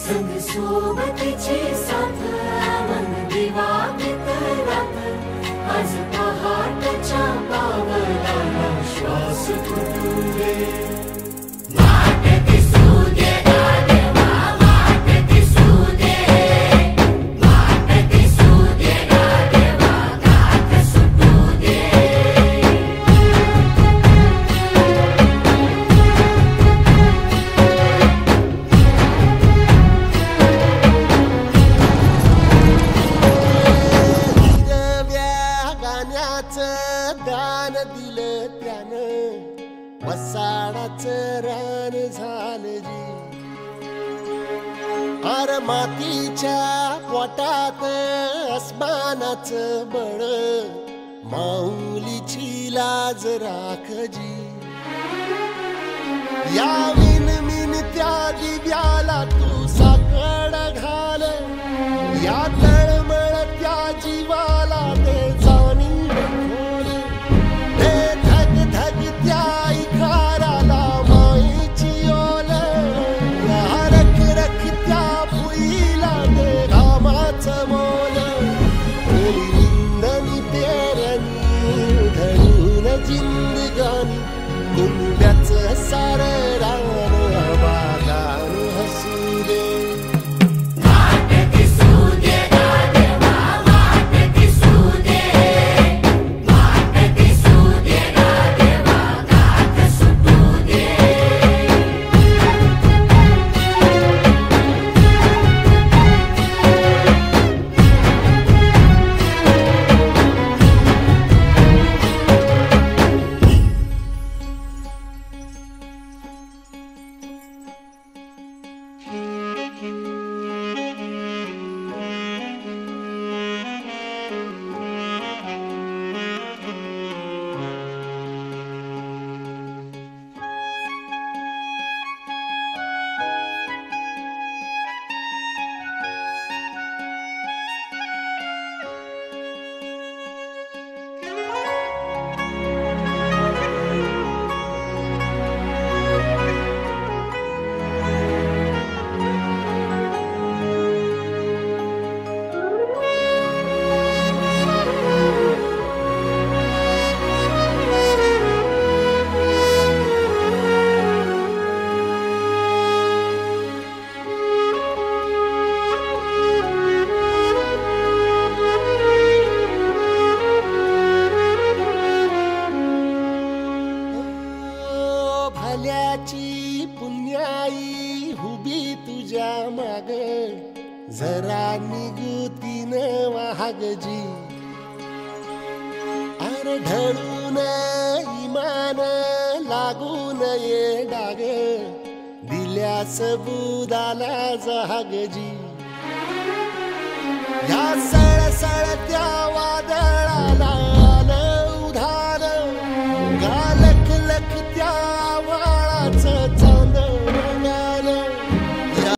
संग सोबतीची साथ मन दिवा मित्रात आज पहाटच्या पावलाला श्वास फुटू दे दान दिलं त्यानं वसाडाचं रान झालं जी अर मातीच्या पोटात अस्मानाचं बळ माऊलीची लाज राख जी या मिन त्या दिव्याला तू साकड घाल या तळमळ त्या जीवाला ते जिंदगानी कुंब्याचं सारं रान बागान हसू दे भल्याची पुण्याई हुबी तुझ्या माग जरा निगुतीन वाहगजी अरे ढळून इमान लागून ये डाग दिल्या सबुदाला जहागजी या सळसळत्या वादळ